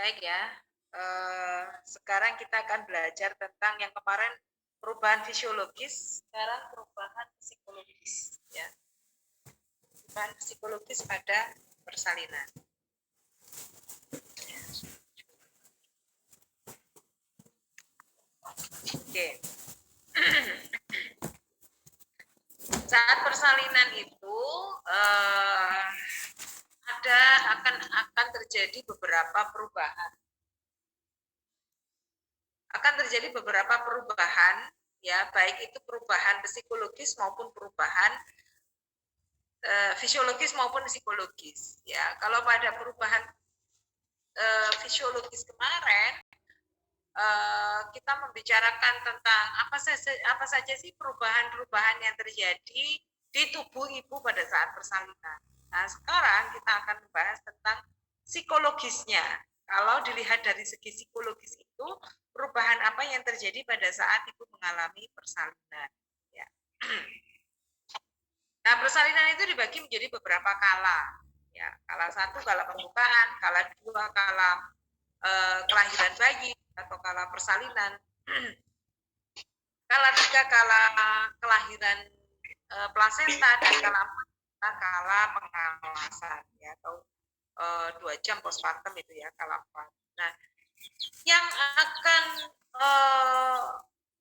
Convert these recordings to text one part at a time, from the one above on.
Baik ya, sekarang kita akan belajar tentang yang kemarin perubahan fisiologis, sekarang perubahan psikologis ya. Perubahan psikologis pada persalinan. Oke. Saat persalinan itu akan terjadi beberapa perubahan. Akan terjadi beberapa perubahan ya, baik itu perubahan psikologis maupun perubahan fisiologis maupun psikologis ya. Kalau pada perubahan fisiologis kemarin kita membicarakan tentang apa saja sih perubahan-perubahan yang terjadi di tubuh ibu pada saat persalinan. Nah, sekarang kita akan membahas tentang psikologisnya. Kalau dilihat dari segi psikologis itu, perubahan apa yang terjadi pada saat ibu mengalami persalinan. Ya. Nah, persalinan itu dibagi menjadi beberapa kala. Ya, kala 1 kala pembukaan, kala 2 kala kelahiran bayi atau kala persalinan, kala 3 kala kelahiran plasenta, dan kala 4 kala pengawasan ya, atau 2 jam postpartum itu ya, kala 4. Nah, yang akan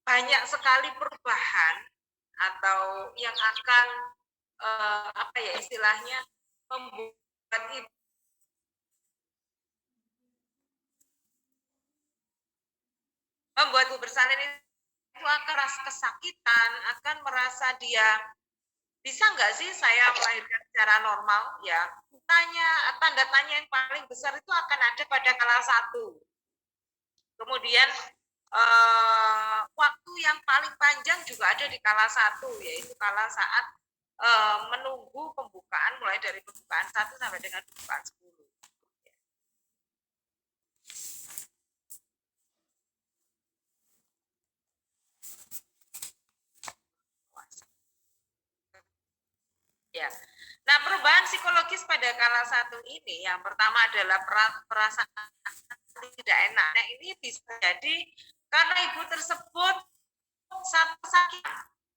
banyak sekali perubahan atau yang akan apa ya istilahnya membuat ibu bersalin itu akan merasa kesakitan, akan merasa dia bisa nggak sih saya melahirkan secara normal ya. Tanda tanya yang paling besar itu akan ada pada kala 1. Kemudian waktu yang paling panjang juga ada di kala 1, yaitu kala saat menunggu pembukaan, mulai dari pembukaan 1 sampai dengan pembukaan 10. Ya. Nah, perubahan psikologis pada kala 1 ini yang pertama adalah perasaan tidak enak. Nah, ini bisa jadi karena ibu tersebut sakit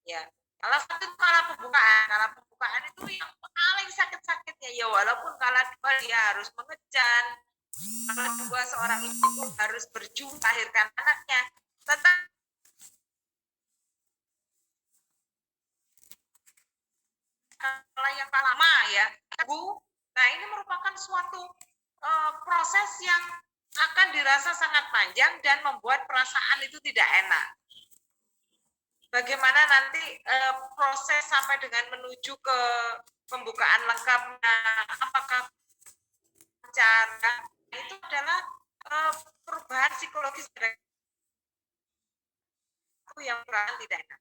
ya. Kala 1 itu kala pembukaan itu yang paling sakit-sakitnya ya, walaupun kala 2 dia harus mengejan, kala 2 seorang ibu harus berjuang melahirkan anaknya, tetap yang lama ya. Nah, ini merupakan suatu proses yang akan dirasa sangat panjang dan membuat perasaan itu tidak enak. Bagaimana nanti proses sampai dengan menuju ke pembukaan lengkapnya, apakah cara itu adalah perubahan psikologis yang perasaan tidak enak.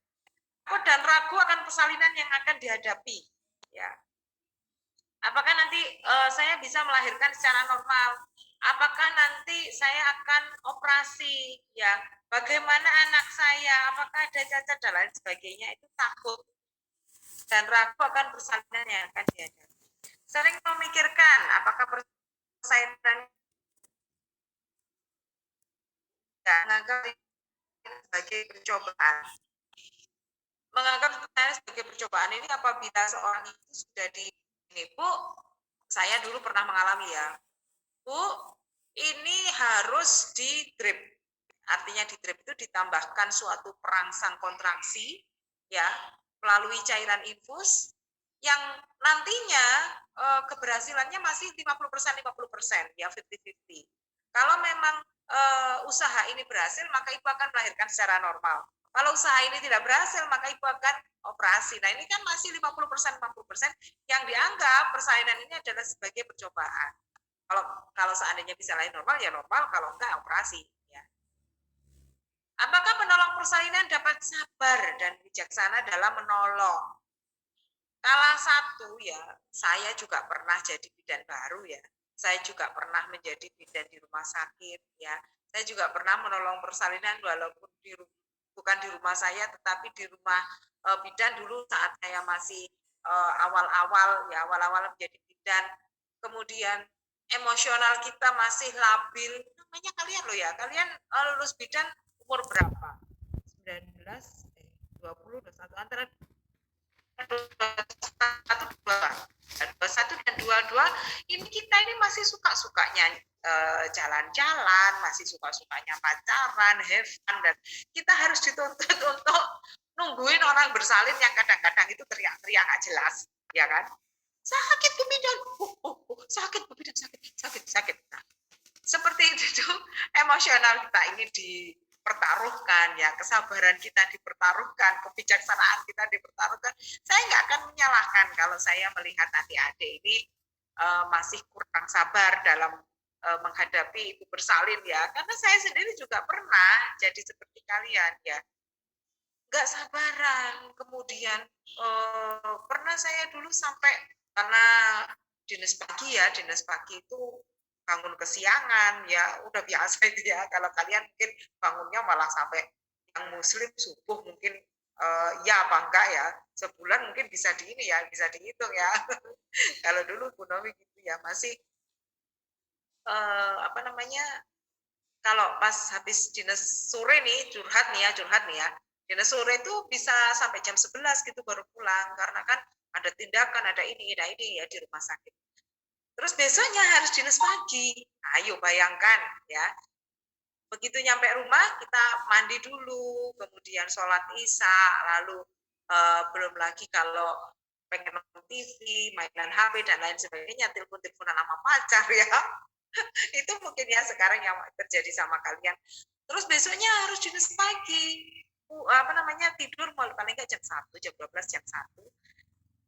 Dan ragu akan persalinan yang akan dihadapi. Ya. Apakah nanti saya bisa melahirkan secara normal? Apakah nanti saya akan operasi? Ya, bagaimana anak saya? Apakah ada cacat dan lain sebagainya? Itu takut dan ragu akan persalinan yang akan dihadapi. Sering memikirkan apakah persalinan menganggap sebagai percobaan. Menganggap pertanyaan sebagai percobaan ini apabila seorang itu sudah ini, Bu, saya dulu pernah mengalami ya, Bu, ini harus di drip. Artinya di drip itu ditambahkan suatu perangsang kontraksi ya, melalui cairan infus yang nantinya keberhasilannya masih 50% ya, 50-50. Kalau memang usaha ini berhasil, maka ibu akan melahirkan secara normal. Kalau usaha ini tidak berhasil, maka ibu akan operasi. Nah, ini kan masih 50% yang dianggap persalinan ini adalah sebagai percobaan. Kalau seandainya bisa lahir normal ya normal, kalau enggak operasi ya. Apakah penolong persalinan dapat sabar dan bijaksana dalam menolong? Kala 1 ya, saya juga pernah jadi bidan baru ya. Saya juga pernah menjadi bidan di rumah sakit ya. Saya juga pernah menolong persalinan walaupun bukan di rumah saya, tetapi di rumah bidan dulu saat saya masih awal-awal menjadi bidan. Kemudian emosional kita masih labil, namanya kalian loh ya, kalian lulus bidan umur berapa? 19, 20, 21, antara 21, 21 dan 22, ini kita ini masih suka-sukanya jalan-jalan, masih suka-sukanya pacaran, have fun, dan kita harus dituntut untuk nungguin orang bersalin yang kadang-kadang itu teriak-teriak gak jelas, ya kan? Sakit Bu Bidan, sakit Bu Bidan, sakit. Nah, seperti itu tuh emosional kita ini dipertaruhkan, ya, kesabaran kita dipertaruhkan, kebijaksanaan kita dipertaruhkan. Saya nggak akan menyalahkan kalau saya melihat adik-adik ini masih kurang sabar dalam menghadapi ibu bersalin, ya, karena saya sendiri juga pernah jadi seperti kalian, ya, nggak sabaran. Kemudian pernah saya dulu sampai, karena dinas pagi itu bangun kesiangan, ya udah biasa itu ya. Kalau kalian mungkin bangunnya malah sampai yang muslim subuh mungkin ya apa enggak ya, sebulan mungkin bisa bisa dihitung ya. Kalau dulu Bu Nomi gitu ya, masih apa namanya, kalau pas habis dinas sore nih, curhat nih ya, dinas sore itu bisa sampai jam 11 gitu baru pulang, karena kan ada tindakan, ada ini ya di rumah sakit. Terus besoknya harus dinas pagi. Ayo bayangkan ya. Begitu nyampe rumah kita mandi dulu, kemudian sholat isya, lalu belum lagi kalau pengen nonton TV, mainan HP dan lain sebagainya, telepon-teleponan sama pacar ya. Itu mungkin ya sekarang yang terjadi sama kalian. Terus besoknya harus dinas pagi. Apa namanya, tidur paling nggak jam 1, jam 12, jam 1.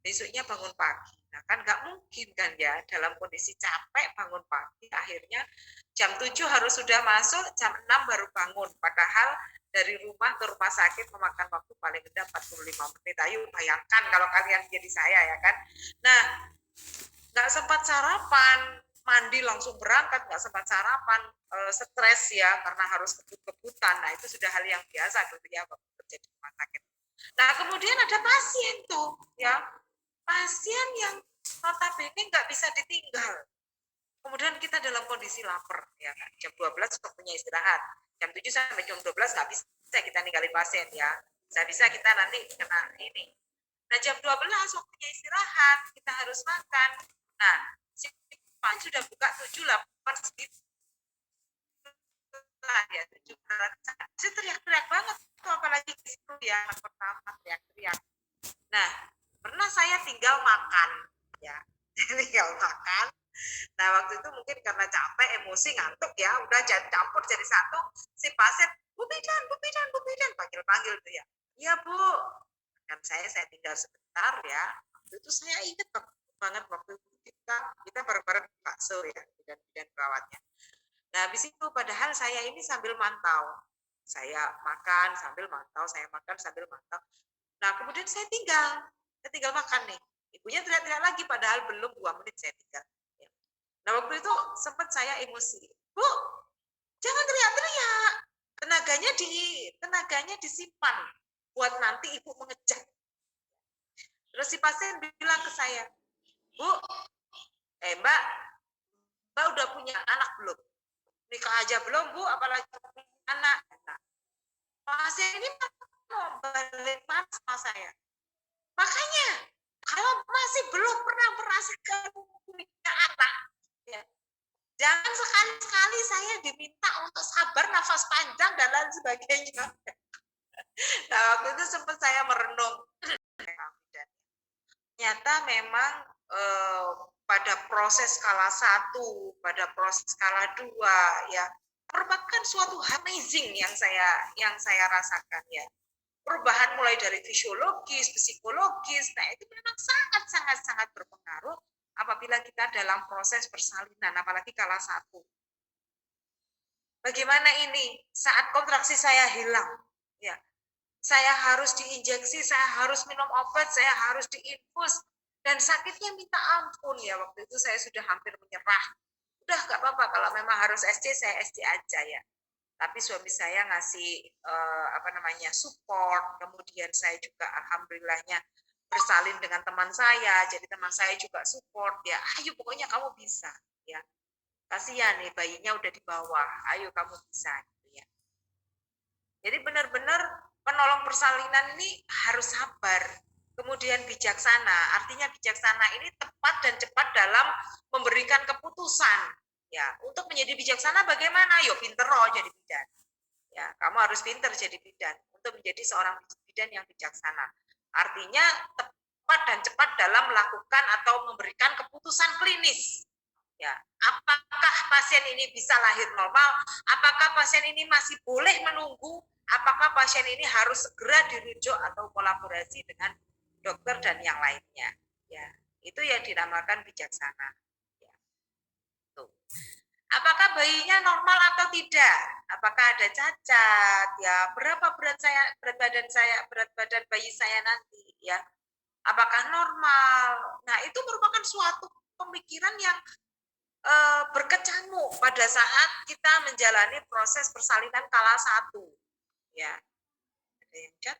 Besoknya bangun pagi. Nah, kan nggak mungkin kan ya, dalam kondisi capek bangun pagi, akhirnya jam 7 harus sudah masuk, jam 6 baru bangun. Padahal dari rumah ke rumah sakit memakan waktu paling rendah 45 menit. Ayo bayangkan kalau kalian jadi saya ya kan. Nah, nggak sempat sarapan, mandi langsung berangkat, nggak sempat sarapan, stres ya karena harus kebut-kebutan. Nah, itu sudah hal yang biasa gitu ya waktu kerja di rumah sakit. Nah, kemudian ada pasien tuh ya, pasien yang notabene nggak bisa ditinggal. Kemudian kita dalam kondisi lapar, ya kan? Jam 12 waktunya istirahat. Jam 7 sampai jam 12 nggak bisa kita ninggalin pasien ya. Bisa kita nanti kena ini. Nah, jam 12 waktunya istirahat, kita harus makan. Nah, si Pak sudah buka 7, 8 segitu lah ya, 7. Saya teriak-teriak banget tuh, apalagi itu ya, anak pertama teriak-teriak. Nah, pernah saya tinggal makan ya. Tinggal makan. Nah, waktu itu mungkin karena capek, emosi, ngantuk ya, udah campur jadi satu. Si pasien, Bu Bidan, panggil-panggil tuh ya. Iya Bu, kan saya tinggal sebentar ya. Waktu itu saya ingat banget waktu itu kita bareng-bareng bakso ya, bidan perawatnya. Nah, habis itu padahal saya ini sambil mantau. Saya makan sambil mantau, saya makan sambil mantau. Nah, kemudian saya tinggal makan nih. Ibunya teriak-teriak lagi, padahal belum 2 menit saya tinggal. Nah, waktu itu sempat saya emosi. Bu, jangan teriak-teriak. Tenaganya disimpan buat nanti ibu mengejar. Terus si pasien bilang ke saya, Bu, Mbak udah punya anak belum? Nikah aja belum Bu, apalagi anak. Nah, pasien ini mau balik mana sama saya. Makanya, kalau masih belum pernah merasakan punya anak, ya, jangan sekali-sekali saya diminta untuk sabar, nafas panjang, dan lain sebagainya. Nah, waktu itu sempat saya merenung. Ternyata memang pada proses skala 1, pada proses skala 2, ya, merupakan suatu amazing yang saya rasakan ya. Perubahan mulai dari fisiologis, psikologis, nah itu memang sangat berpengaruh apabila kita dalam proses persalinan, apalagi skala 1. Bagaimana ini saat kontraksi saya hilang, ya, saya harus diinjeksi, saya harus minum obat, saya harus diinfus, dan sakitnya minta ampun ya. Waktu itu saya sudah hampir menyerah. Udah gak apa-apa, kalau memang harus SC, saya SC aja ya. Tapi suami saya ngasih support. Kemudian saya juga alhamdulillahnya bersalin dengan teman saya, jadi teman saya juga support ya. Ayo pokoknya kamu bisa ya. kasihan nih bayinya udah di bawah, ayo kamu bisa gitu ya. Jadi benar-benar penolong persalinan ini harus sabar, kemudian bijaksana. Artinya bijaksana ini tepat dan cepat dalam memberikan keputusan. Ya, untuk menjadi bijaksana bagaimana? Yuk pinter loh jadi bidan. Ya, kamu harus pinter jadi bidan untuk menjadi seorang bidan yang bijaksana. Artinya tepat dan cepat dalam melakukan atau memberikan keputusan klinis. Ya, apakah pasien ini bisa lahir normal? Apakah pasien ini masih boleh menunggu? Apakah pasien ini harus segera dirujuk atau kolaborasi dengan dokter dan yang lainnya? Ya, itu yang dinamakan bijaksana. Ya, tuh. Apakah bayinya normal atau tidak? Apakah ada cacat? Ya, berapa berat badan bayi saya nanti? Ya, apakah normal? Nah, itu merupakan suatu pemikiran yang berkecamuk pada saat kita menjalani proses persalinan kala 1. Ya, ada yang chat.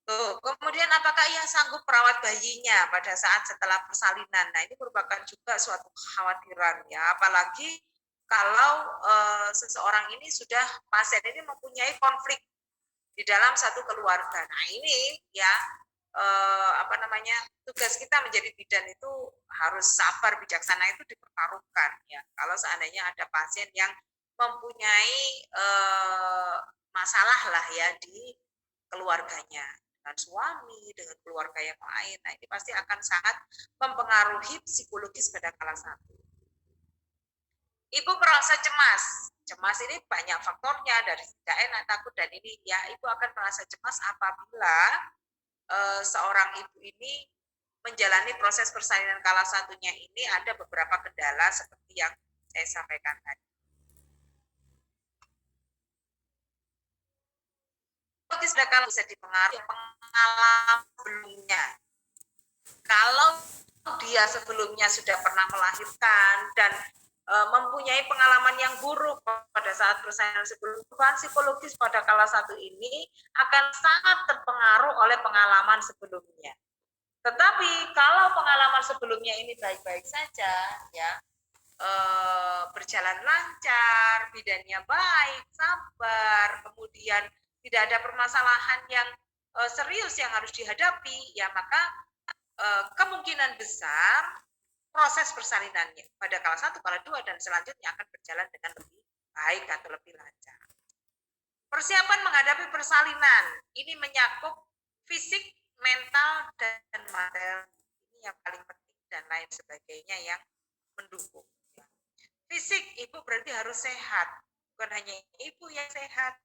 Tuh, kemudian apakah ia sanggup merawat bayinya pada saat setelah persalinan? Nah, ini merupakan juga suatu kekhawatiran ya, apalagi kalau seseorang ini sudah pasien ini mempunyai konflik di dalam satu keluarga. Nah, ini ya tugas kita menjadi bidan itu harus sabar, bijaksana itu dipertaruhkan ya. Kalau seandainya ada pasien yang mempunyai masalah lah ya di keluarganya dengan suami, dengan keluarga yang lain, nah ini pasti akan sangat mempengaruhi psikologis pada kala 1. Ibu merasa cemas. Cemas ini banyak faktornya, dari tidak enak, takut, dan ini ya, ibu akan merasa cemas apabila seorang ibu ini menjalani proses persalinan kala 1-nya ini ada beberapa kendala seperti yang saya sampaikan tadi. Kalau bisa dipengaruhi pengalaman sebelumnya. Kalau dia sebelumnya sudah pernah melahirkan dan mempunyai pengalaman yang buruk pada saat persalinan sebelum, perubahan psikologis pada kala 1 ini akan sangat terpengaruh oleh pengalaman sebelumnya. Tetapi kalau pengalaman sebelumnya ini baik-baik saja, ya berjalan lancar, bidannya baik, sabar, kemudian tidak ada permasalahan yang serius yang harus dihadapi, ya maka kemungkinan besar proses persalinannya pada kala 1, kala 2, dan selanjutnya akan berjalan dengan lebih baik atau lebih lancar. Persiapan menghadapi persalinan ini menyakup fisik, mental, dan materi. Ini yang paling penting dan lain sebagainya yang mendukung. Fisik, ibu berarti harus sehat. Bukan hanya ibu yang sehat,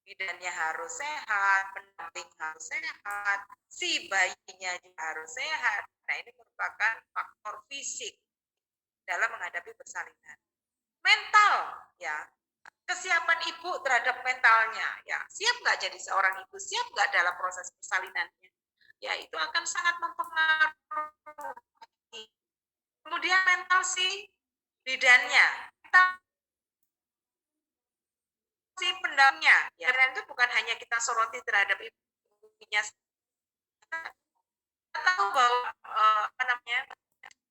bidannya harus sehat, pendamping harus sehat, si bayinya juga harus sehat. Nah, ini merupakan faktor fisik dalam menghadapi persalinan. Mental, ya, kesiapan ibu terhadap mentalnya, ya, siap nggak jadi seorang ibu, siap nggak dalam proses persalinannya, ya itu akan sangat mempengaruhi. Kemudian mental si bidannya, si pendampingnya, ya, dan itu bukan hanya kita soroti terhadap ibunya, kita tahu bahwa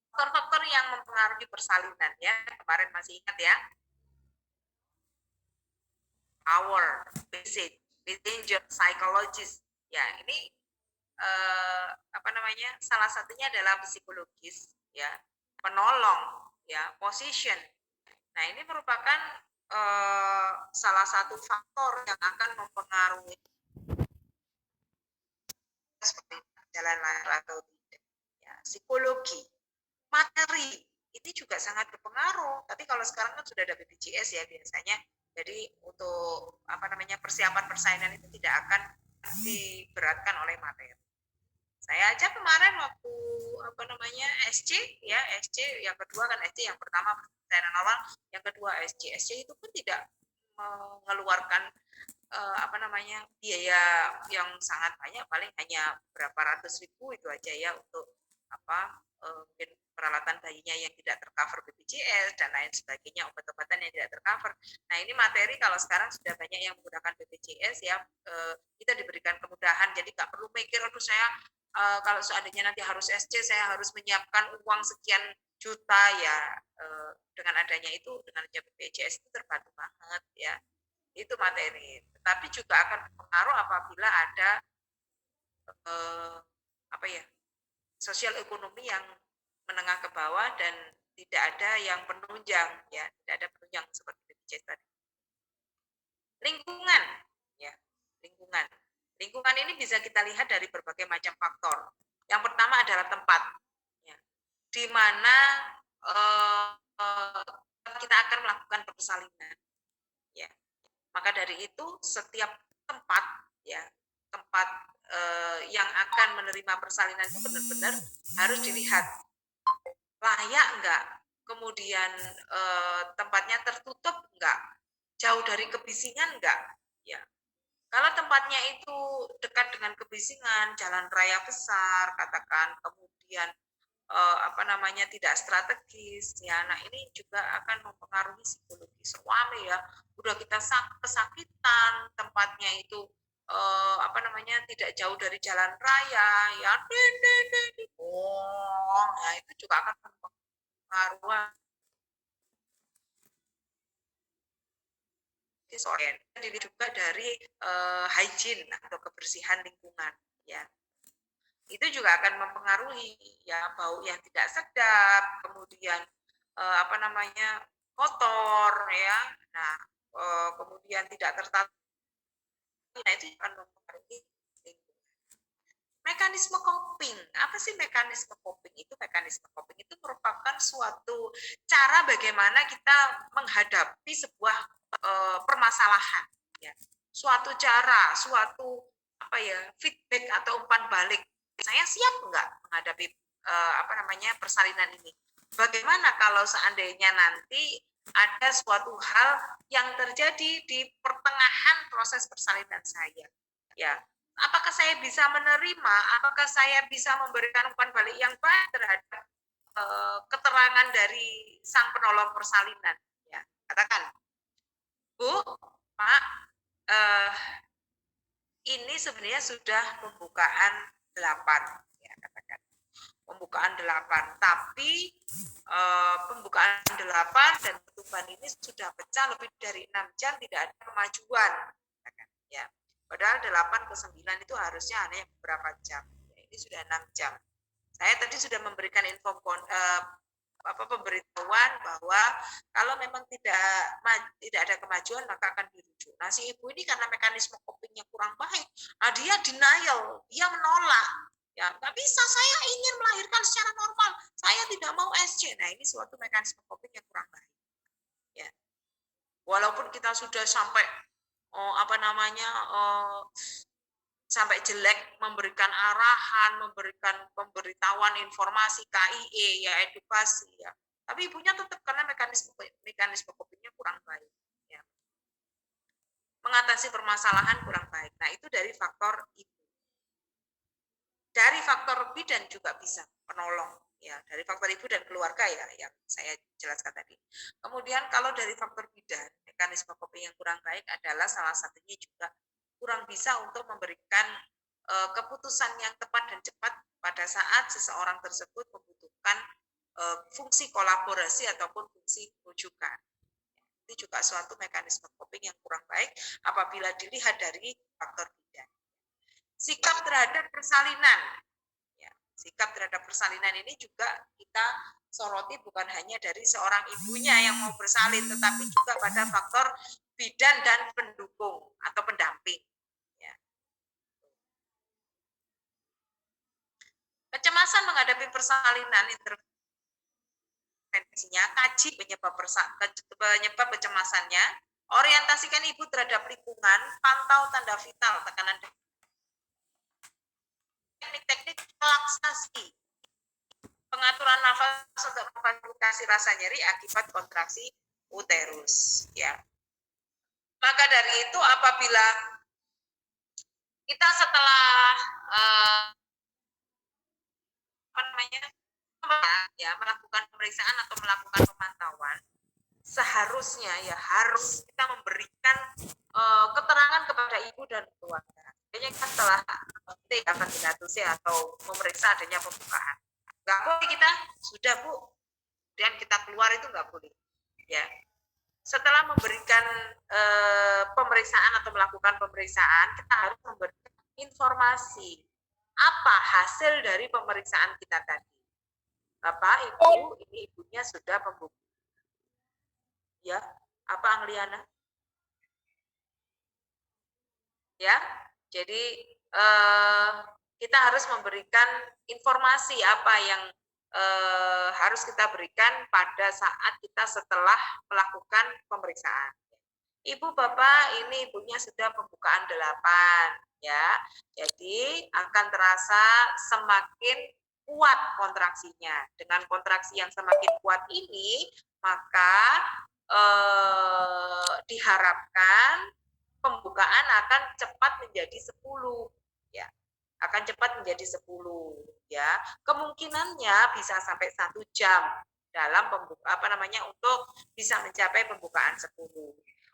faktor-faktor yang mempengaruhi persalinan, ya, kemarin masih ingat ya, power, basic, danger, psychologis, ya ini salah satunya adalah psikologis, ya, penolong, ya, position. Nah ini merupakan salah satu faktor yang akan mempengaruhi seperti jalan atau tidak. Ya, psikologi, materi ini juga sangat berpengaruh. Tapi kalau sekarang kan sudah ada BPJS ya biasanya. Jadi untuk persiapan persaingan itu tidak akan diberatkan oleh materi. Saya aja kemarin waktu SC ya, SC yang kedua kan, SC yang pertama persalinan awal, yang kedua SC itu pun tidak mengeluarkan biaya yang sangat banyak, paling hanya berapa ratus ribu itu aja ya untuk mungkin peralatan bayinya yang tidak tercover BPJS dan lain sebagainya, obat-obatan yang tidak tercover. Nah ini materi kalau sekarang sudah banyak yang menggunakan BPJS ya, kita diberikan kemudahan, jadi nggak perlu mikir aduh saya kalau seandainya nanti harus SC, saya harus menyiapkan uang sekian juta ya. Dengan adanya itu, dengan BPJS itu terbantu banget ya. Itu materi. Tetapi juga akan berpengaruh apabila ada apa ya, sosial ekonomi yang menengah ke bawah dan tidak ada yang penunjang ya, tidak ada penunjang seperti BPJS tadi. Lingkungan ya, lingkungan. Lingkungan ini bisa kita lihat dari berbagai macam faktor. Yang pertama adalah tempat, ya, di mana kita akan melakukan persalinan. Ya, maka dari itu setiap tempat, ya, tempat yang akan menerima persalinan itu benar-benar harus dilihat layak enggak, kemudian tempatnya tertutup enggak, jauh dari kebisingan enggak, ya. Kalau tempatnya itu dekat dengan kebisingan, jalan raya besar, katakan, kemudian apa namanya tidak strategis, ya. Nah ini juga akan mempengaruhi psikologi suami ya. Udah kita kesakitan, tempatnya itu apa namanya tidak jauh dari jalan raya, ya. Oh, nah itu juga akan mempengaruhi disorder. Diri juga dari hygiene atau kebersihan lingkungan, ya. Itu juga akan mempengaruhi ya bau yang tidak sedap, kemudian apa namanya kotor ya. Nah, kemudian tidak tertata, nah itu akan mempengaruhi lingkungan. Mekanisme coping. Apa sih mekanisme coping itu? Mekanisme coping itu merupakan suatu cara bagaimana kita menghadapi sebuah permasalahan ya. Suatu cara, suatu apa ya, feedback atau umpan balik. Saya siap enggak menghadapi apa namanya persalinan ini? Bagaimana kalau seandainya nanti ada suatu hal yang terjadi di pertengahan proses persalinan saya? Ya, apakah saya bisa menerima, apakah saya bisa memberikan umpan balik yang baik terhadap keterangan dari sang penolong persalinan, ya. Katakan, Bu, Pak, ini sebenarnya sudah pembukaan 8, ya, katakan. Pembukaan 8, tapi pembukaan 8 dan penutupan ini sudah pecah lebih dari 6 jam, tidak ada kemajuan, katakan, ya. Padahal 8 ke 9 itu harusnya hanya beberapa jam. Ya, ini sudah 6 jam. Saya tadi sudah memberikan info pemberitahuan bahwa kalau memang tidak ada kemajuan maka akan dirujuk. Nah, si ibu ini karena mekanisme copingnya kurang baik, nah dia denial, dia menolak. Ya, nggak bisa, saya ingin melahirkan secara normal, saya tidak mau SC. Nah, ini suatu mekanisme coping yang kurang baik. Ya. Walaupun kita sudah sampai apa namanya sampai jelek memberikan arahan, memberikan pemberitahuan informasi KIE ya, edukasi ya. Tapi ibunya tetap karena mekanisme copingnya kurang baik ya. Mengatasi permasalahan kurang baik. Nah, itu dari faktor ibu. Dari faktor bidan juga bisa penolong ya, dari faktor ibu dan keluarga ya yang saya jelaskan tadi. Kemudian kalau dari faktor bidan, mekanisme coping yang kurang baik adalah salah satunya juga kurang bisa untuk memberikan keputusan yang tepat dan cepat pada saat seseorang tersebut membutuhkan fungsi kolaborasi ataupun fungsi rujukan. Itu juga suatu mekanisme coping yang kurang baik apabila dilihat dari faktor bidan. Sikap terhadap persalinan. Ya, sikap terhadap persalinan ini juga kita soroti bukan hanya dari seorang ibunya yang mau bersalin, tetapi juga pada faktor bidan dan pendukung atau pendamping. Ya. Kecemasan menghadapi persalinan, intervensinya, kaji penyebab kecemasannya, orientasikan ibu terhadap lingkungan, pantau tanda vital, tekanan teknik-teknik relaksasi, pengaturan nafas untuk memfasilitasi rasa nyeri akibat kontraksi uterus, ya. Maka dari itu apabila kita setelah apa namanya ya melakukan pemeriksaan atau melakukan pemantauan, seharusnya ya harus kita memberikan keterangan kepada ibu dan keluarga. kayaknya kan setelah T vaksinasi atau memeriksa adanya pembukaan. Nggak boleh kita, sudah Bu, kemudian kita keluar itu nggak boleh. Ya, setelah memberikan pemeriksaan atau melakukan pemeriksaan, kita harus memberikan informasi apa hasil dari pemeriksaan kita tadi. Bapak, Ibu, ini ibunya sudah pembukaan. Ya, apa Angliana? Ya, jadi kita harus memberikan informasi apa yang harus kita berikan pada saat kita setelah melakukan pemeriksaan. Ibu Bapak, ini ibunya sudah pembukaan 8 ya. Jadi akan terasa semakin kuat kontraksinya. Dengan kontraksi yang semakin kuat ini, maka diharapkan pembukaan akan cepat menjadi 10 ya. Akan cepat menjadi 10 ya. Kemungkinannya bisa sampai 1 jam dalam untuk bisa mencapai pembukaan 10.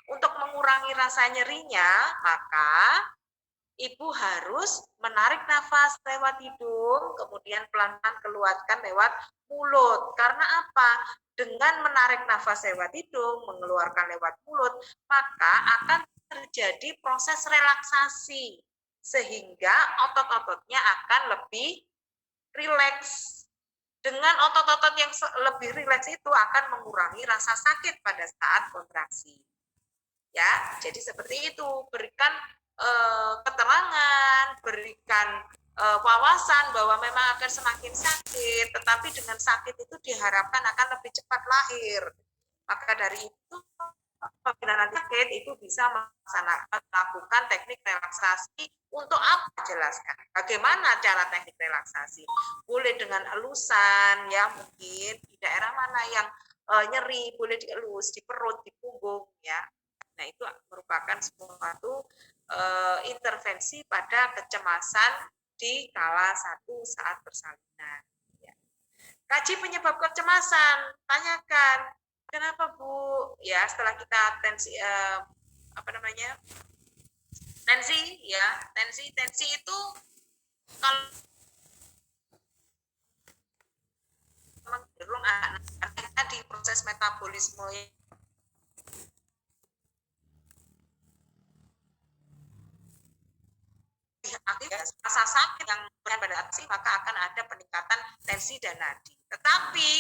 Untuk mengurangi rasa nyerinya, maka Ibu harus menarik nafas lewat hidung, kemudian pelan-pelan keluarkan lewat mulut. Karena apa? Dengan menarik nafas lewat hidung, mengeluarkan lewat mulut, maka akan terjadi proses relaksasi. Sehingga otot-ototnya akan lebih rileks. Dengan otot-otot yang lebih rileks itu akan mengurangi rasa sakit pada saat kontraksi. Ya, jadi seperti itu. Berikan keterangan, berikan wawasan bahwa memang akan semakin sakit, tetapi dengan sakit itu diharapkan akan lebih cepat lahir. Maka dari itu, apabila nanti sakit itu bisa melakukan teknik relaksasi. Untuk apa? Jelaskan. Bagaimana cara teknik relaksasi? Boleh dengan elusan, ya mungkin di daerah mana yang nyeri, boleh dielus, di perut, di punggung, ya. Nah, itu merupakan suatu intervensi pada kecemasan di kala saat persalinan. Ya. Kaji penyebab kecemasan, tanyakan, kenapa Bu? Ya, setelah kita tensi tensi itu kalau menggerung anak-anaknya di proses metabolisme aktif, rasa sakit yang beradaptasi, maka akan ada peningkatan tensi dan nadi. Tetapi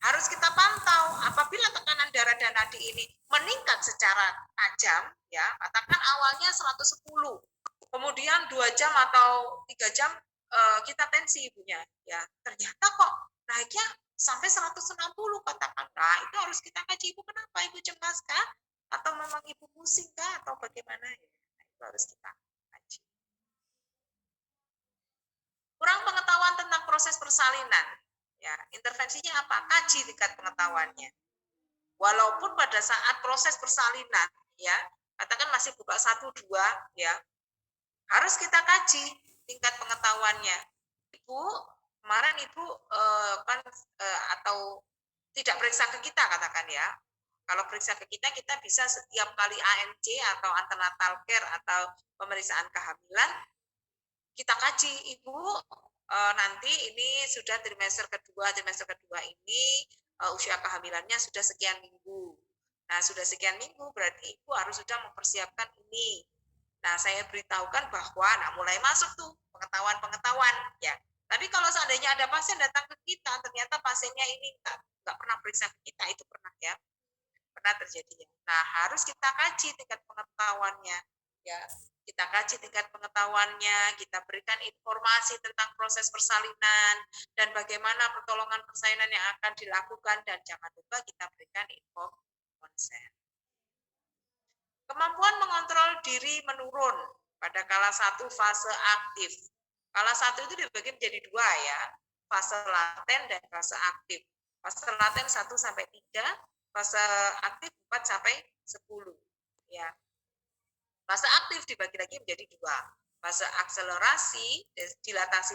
harus kita pantau apabila tekanan darah dan nadi ini meningkat secara tajam, ya, katakan awalnya 110, kemudian 2 jam atau 3 jam kita tensi ibunya, ya, ternyata kok naiknya sampai 160 katakan. Nah, itu harus kita kaji, ibu kenapa, ibu cemas kah? Atau memang ibu pusing kah? Atau bagaimana ya? Nah, itu harus kita kaji. Kurang pengetahuan tentang proses persalinan. Ya, intervensinya apa? Kaji tingkat pengetahuannya. Walaupun pada saat proses persalinan, ya, katakan masih buka 1-2, ya, harus kita kaji tingkat pengetahuannya. Ibu, kemarin Ibu atau tidak periksa ke kita, katakan ya. Kalau periksa ke kita, kita bisa setiap kali ANC atau antenatal care atau pemeriksaan kehamilan, kita kaji, Ibu, nanti ini sudah trimester kedua ini usia kehamilannya sudah sekian minggu. Nah, sudah sekian minggu berarti Ibu harus sudah mempersiapkan ini. Nah, saya beritahukan bahwa mulai masuk tuh pengetahuan ya. Tapi kalau seandainya ada pasien datang ke kita, ternyata pasiennya ini nggak pernah periksa ke kita, itu pernah ya, pernah terjadi. Nah, harus kita kaji tingkat pengetahuannya, ya. Kita kaji tingkat pengetahuannya, kita berikan informasi tentang proses persalinan dan bagaimana pertolongan persalinan yang akan dilakukan, dan jangan lupa kita berikan info konsen. Kemampuan mengontrol diri menurun pada kala 1 fase aktif. Kala 1 itu dibagi menjadi 2 ya, fase laten dan fase aktif. Fase laten 1-3, fase aktif 4-10 ya. Fase aktif dibagi lagi menjadi 2. Fase akselerasi, dilatasi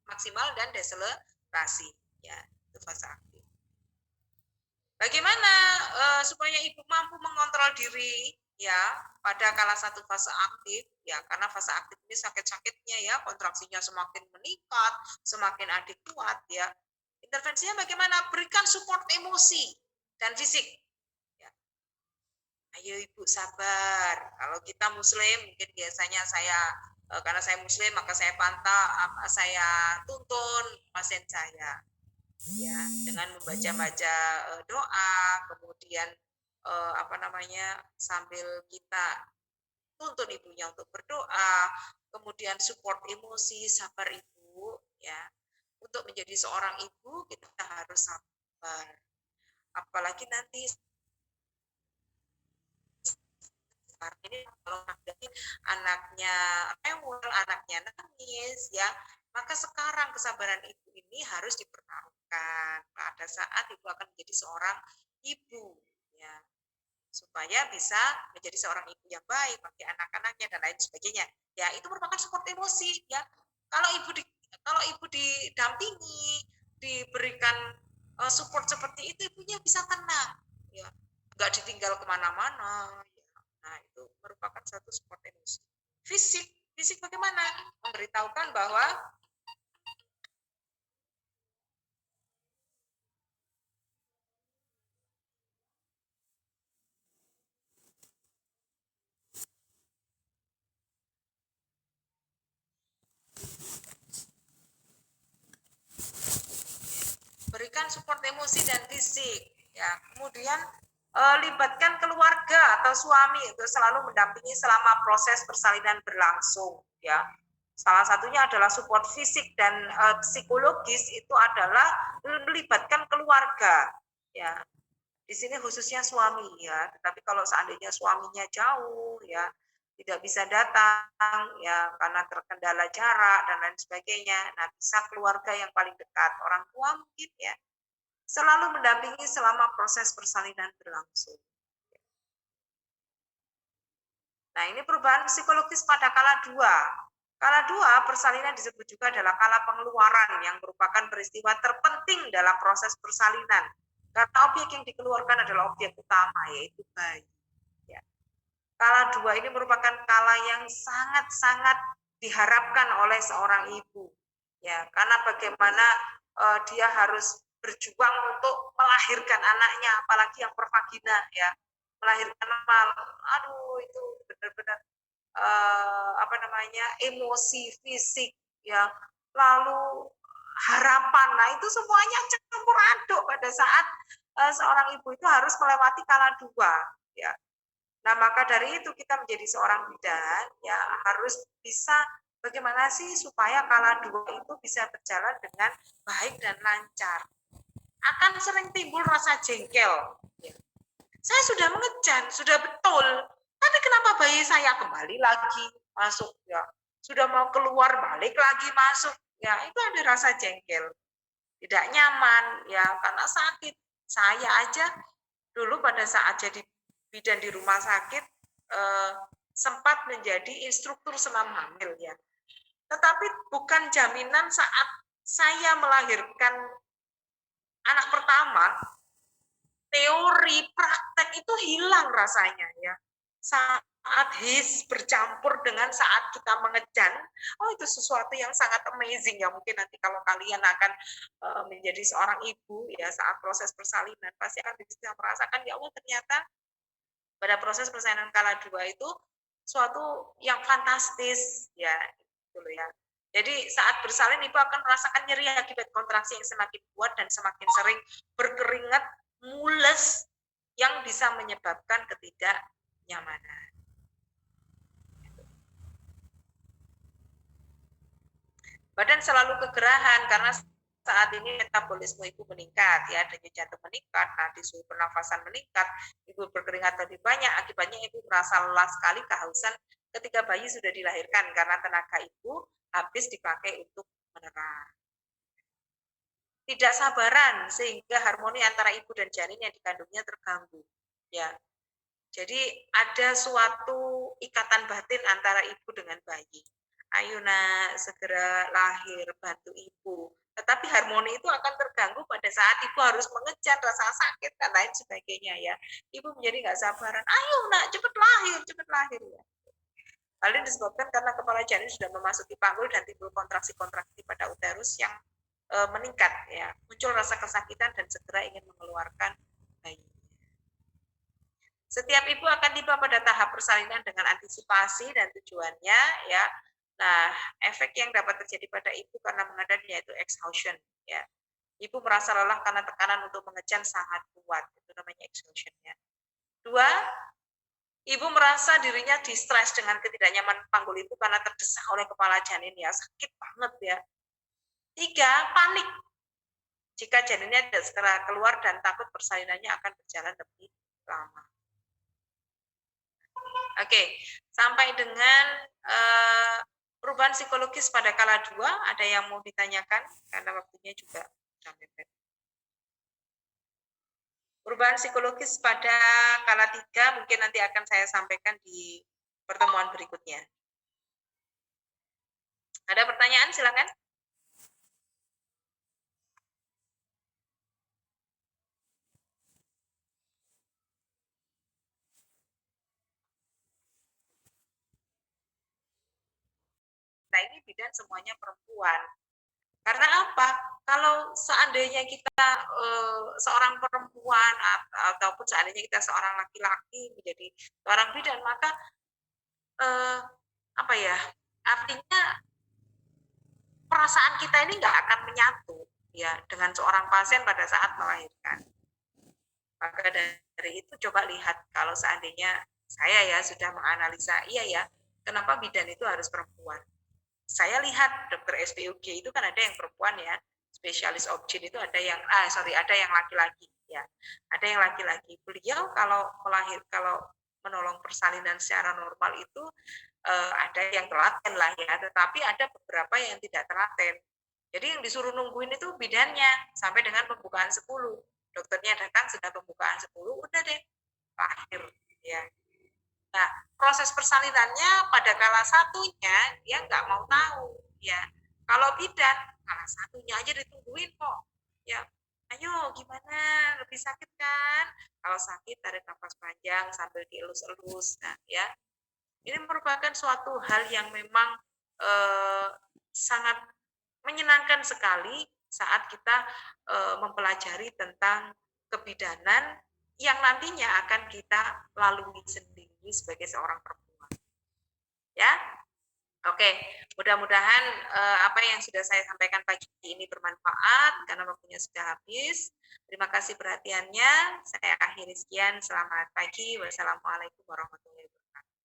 maksimal dan deselerasi ya, itu fase aktif. Bagaimana supaya Ibu mampu mengontrol diri ya pada kala satu fase aktif ya, karena fase aktif ini sakit-sakitnya ya, kontraksinya semakin meningkat, semakin adik kuat ya. Intervensinya bagaimana? Berikan support emosi dan fisik. Ya. Ayo Ibu sabar. Kalau kita Muslim mungkin biasanya saya karena saya Muslim maka saya pantau, saya tuntun pasien saya ya dengan membaca-baca doa, kemudian apa namanya sambil kita tuntun ibunya untuk berdoa, kemudian support emosi, sabar ibu ya. Untuk menjadi seorang ibu kita harus sabar. Apalagi nanti ini kalau anaknya rewel, anaknya nangis ya, maka sekarang kesabaran ibu ini harus dipertaruhkan pada saat ibu akan menjadi seorang ibu ya, supaya bisa menjadi seorang ibu yang baik bagi anak-anaknya dan lain sebagainya. Ya, itu merupakan support emosi ya. Kalau ibu didampingi, diberikan support seperti itu, ibunya bisa tenang ya. Nggak ditinggal kemana-mana ya. Nah, itu merupakan satu support emosi. Fisik, fisik bagaimana? Memberitahukan bahwa berikan support emosi dan fisik ya. Kemudian libatkan keluarga atau suami untuk selalu mendampingi selama proses persalinan berlangsung ya. Salah satunya adalah support fisik dan psikologis itu adalah melibatkan keluarga ya. Di sini khususnya suami ya, tetapi kalau seandainya suaminya jauh ya, tidak bisa datang ya karena terkendala jarak dan lain sebagainya. Nah, bisa keluarga yang paling dekat, orang tua mungkin ya, selalu mendampingi selama proses persalinan berlangsung. Nah, ini perubahan psikologis pada kala dua. Kala dua, persalinan disebut juga adalah kala pengeluaran yang merupakan peristiwa terpenting dalam proses persalinan. Karena objek yang dikeluarkan adalah objek utama, yaitu bayi. Ya. Kala dua ini merupakan kala yang sangat-sangat diharapkan oleh seorang ibu. Ya, karena bagaimana dia harus berjuang untuk melahirkan anaknya, apalagi yang pervagina ya, melahirkan normal. Aduh, itu benar-benar apa namanya emosi, fisik, ya, lalu harapan. Nah itu semuanya campur aduk pada saat seorang ibu itu harus melewati kala dua. Ya. Nah maka dari itu kita menjadi seorang bidan ya harus bisa bagaimana sih supaya kala dua itu bisa berjalan dengan baik dan lancar. Akan sering timbul rasa jengkel. Ya. Saya sudah mengejan, sudah betul. Tapi kenapa bayi saya kembali lagi masuk ya? Sudah mau keluar balik lagi masuk. Ya, itu ada rasa jengkel. Tidak nyaman ya karena sakit. Saya aja dulu pada saat jadi bidan di rumah sakit sempat menjadi instruktur senam hamil ya. Tetapi bukan jaminan saat saya melahirkan anak pertama teori praktek itu hilang rasanya ya. Saat his bercampur dengan saat kita mengejan, oh itu sesuatu yang sangat amazing ya. Mungkin nanti kalau kalian akan menjadi seorang ibu ya saat proses persalinan pasti akan bisa merasakan ya Allah ternyata pada proses persalinan kala dua itu suatu yang fantastis ya gitu ya. Jadi saat bersalin ibu akan merasakan nyeri akibat kontraksi yang semakin kuat dan semakin sering berkeringat mules yang bisa menyebabkan ketidaknyamanan. Badan selalu kegerahan karena saat ini metabolisme ibu meningkat ya, denyut jantung meningkat, nadi suhu pernafasan meningkat, ibu berkeringat lebih banyak, akibatnya ibu merasa lelah sekali, kehausan ketika bayi sudah dilahirkan karena tenaga ibu habis dipakai untuk menerang. Tidak sabaran sehingga harmoni antara ibu dan janin yang dikandungnya terganggu. Ya. Jadi ada suatu ikatan batin antara ibu dengan bayi. Ayo nak segera lahir bantu ibu. Tetapi harmoni itu akan terganggu pada saat ibu harus mengejar rasa sakit dan lain sebagainya ya. Ibu menjadi nggak sabaran, ayo nak cepat lahir ya. Hal ini disebabkan karena kepala janin sudah memasuki panggul dan timbul kontraksi-kontraksi pada uterus yang meningkat ya. Muncul rasa kesakitan dan segera ingin mengeluarkan bayi. Setiap ibu akan tiba pada tahap persalinan dengan antisipasi dan tujuannya ya. Nah, efek yang dapat terjadi pada ibu karena mengadan yaitu exhaustion ya. Ibu merasa lelah karena tekanan untuk mengejar sangat kuat, itu namanya exhaustion ya. 2, ibu merasa dirinya distres dengan ketidaknyamanan panggul ibu karena terdesak oleh kepala janin ya, sakit banget ya. 3, panik jika janinnya tidak segera keluar dan takut persalinannya akan berjalan lebih lama. Oke, sampai dengan perubahan psikologis pada kala 2, ada yang mau ditanyakan karena waktunya juga sudah mepet. Perubahan psikologis pada kala 3 mungkin nanti akan saya sampaikan di pertemuan berikutnya. Ada pertanyaan silakan. Nah ini bidan semuanya perempuan. Karena apa? Kalau seandainya kita seorang perempuan ataupun seandainya kita seorang laki-laki menjadi seorang bidan, maka apa ya? Artinya perasaan kita ini nggak akan menyatu ya dengan seorang pasien pada saat melahirkan. Maka dari itu coba lihat kalau seandainya saya ya sudah menganalisa, iya ya, kenapa bidan itu harus perempuan? Saya lihat dokter SPUG itu kan ada yang perempuan ya, spesialis obgyn itu ada yang ada yang laki-laki ya. Ada yang laki-laki. Beliau kalau menolong persalinan secara normal itu ada yang telaten lah ya, tetapi ada beberapa yang tidak telaten. Jadi yang disuruh nungguin itu bidannya sampai dengan pembukaan 10. Dokternya datang sudah pembukaan 10, udah deh lahir ya. Nah, proses persalinannya pada kala satunya dia nggak mau tahu ya. Kalau bidan kala satunya aja ditungguin kok. Ya, ayo gimana? Lebih sakit kan? Kalau sakit tarik nafas panjang sambil dielus-elus. Nah, ya. Ini merupakan suatu hal yang memang sangat menyenangkan sekali saat kita mempelajari tentang kebidanan yang nantinya akan kita lalui sendiri sebagai seorang perempuan. Ya, oke. Mudah-mudahan apa yang sudah saya sampaikan pagi ini bermanfaat karena waktunya sudah habis. Terima kasih perhatiannya. Saya akhiri sekian. Selamat pagi. Wassalamualaikum warahmatullahi wabarakatuh.